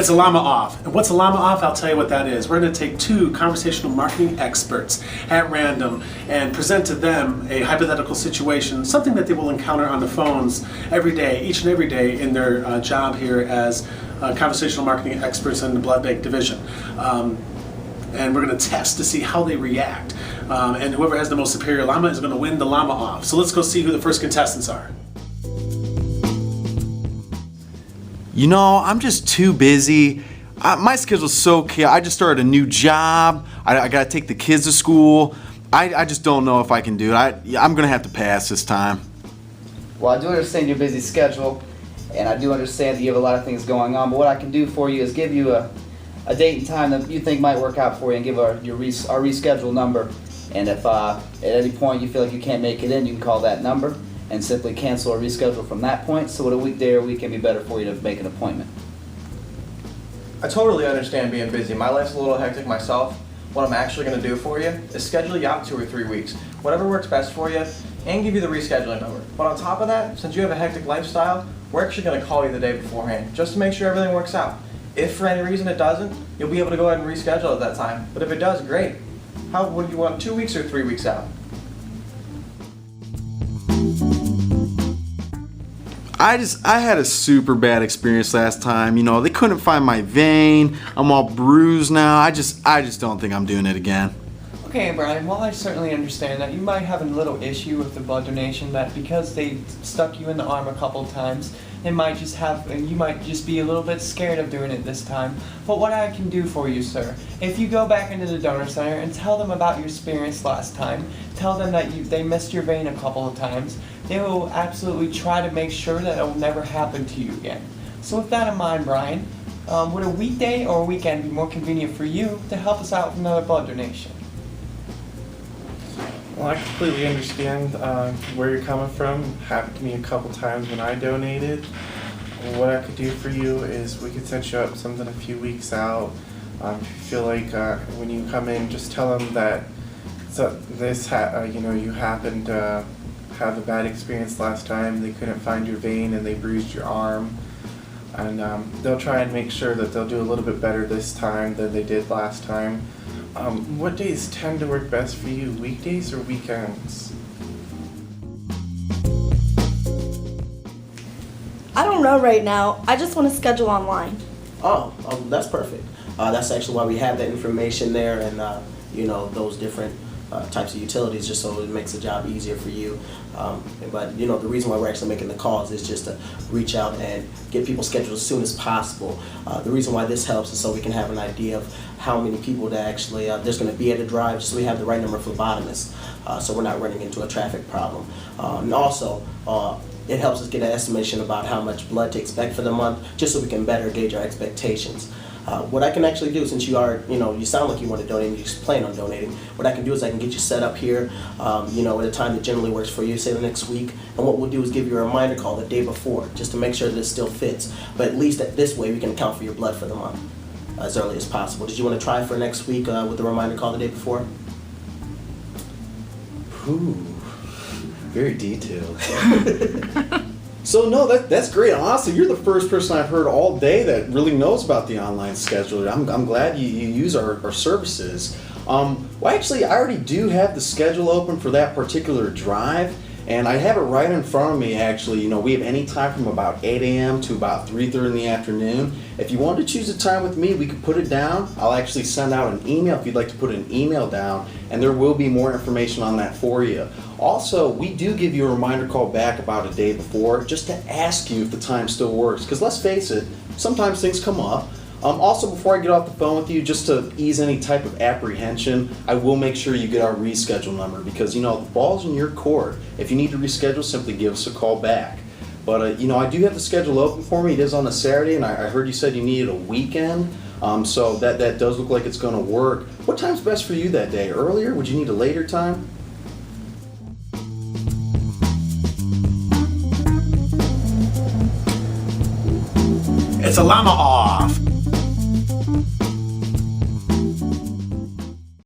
It's a LAMA Off. And what's a LAMA Off? I'll tell you what that is. We're going to take two conversational marketing experts at random and present to them a hypothetical situation, something that they will encounter on the phones every day, each and every day in their job here as conversational marketing experts in the blood bank division. And we're going to test to see how they react. And whoever has the most superior llama is going to win the LAMA Off. So let's go see who the first contestants are. You know, I'm just too busy. My schedule's so chaotic. I just started a new job. I gotta take the kids to school. I just don't know if I can do it. I'm gonna have to pass this time. Well, I do understand your busy schedule, and I do understand that you have a lot of things going on, but what I can do for you is give you a date and time that you think might work out for you and give our reschedule number. And if at any point you feel like you can't make it in, you can call that number and simply cancel or reschedule from that point, so would a weekday or weekend be better for you to make an appointment? I totally understand being busy. My life's a little hectic myself. What I'm actually going to do for you is schedule you out 2 or 3 weeks, whatever works best for you, and give you the rescheduling number. But on top of that, since you have a hectic lifestyle, we're actually going to call you the day beforehand, just to make sure everything works out. If for any reason it doesn't, you'll be able to go ahead and reschedule at that time. But if it does, great. What do you want, 2 weeks or 3 weeks out? I had a super bad experience last time. You know, they couldn't find my vein. I'm all bruised now. I just don't think I'm doing it again. Okay, Brian, well, I certainly understand that you might have a little issue with the blood donation, that because they stuck you in the arm a couple times, you might just be a little bit scared of doing it this time. But what I can do for you, sir, if you go back into the donor center and tell them about your experience last time, tell them that they missed your vein a couple of times, they will absolutely try to make sure that it will never happen to you again. So with that in mind, Brian, would a weekday or a weekend be more convenient for you to help us out with another blood donation? Well, I completely understand where you're coming from. It happened to me a couple times when I donated. What I could do for you is we could set you up something a few weeks out. If you feel like when you come in, just tell them that you happened to have a bad experience last time. They couldn't find your vein and they bruised your arm. And they'll try and make sure that they'll do a little bit better this time than they did last time. What days tend to work best for you, weekdays or weekends? I don't know right now. I just want to schedule online. Oh, that's perfect. That's actually why we have that information there and, those different types of utilities, just so it makes the job easier for you. But the reason why we're actually making the calls is just to reach out and get people scheduled as soon as possible. The reason why this helps is so we can have an idea of how many people that actually there's going to be at a drive, just so we have the right number of phlebotomists, so we're not running into a traffic problem. And also, it helps us get an estimation about how much blood to expect for the month, just so we can better gauge our expectations. What I can actually do, since you are, you sound like you want to donate and you just plan on donating, what I can do is I can get you set up here, at a time that generally works for you, say the next week, and what we'll do is give you a reminder call the day before, just to make sure that it still fits. But at least this way we can account for your blood for the month as early as possible. Did you want to try for next week with the reminder call the day before? Ooh, very detailed. So no, that's great. Honestly, you're the first person I've heard all day that really knows about the online scheduler. I'm glad you use our services. Well, actually, I already do have the schedule open for that particular drive, and I have it right in front of me, actually. We have any time from about 8 a.m. to about 3:30 in the afternoon. If you want to choose a time with me, we could put it down. I'll actually send out an email if you'd like to put an email down, and there will be more information on that for you. Also, we do give you a reminder call back about a day before, just to ask you if the time still works. Because let's face it, sometimes things come up. Also, before I get off the phone with you, just to ease any type of apprehension, I will make sure you get our reschedule number, because the ball's in your court. If you need to reschedule, simply give us a call back. But I do have the schedule open for me. It is on a Saturday, and I heard you said you needed a weekend, so that does look like it's going to work. What time's best for you that day? Earlier? Would you need a later time? It's a LAMA Off.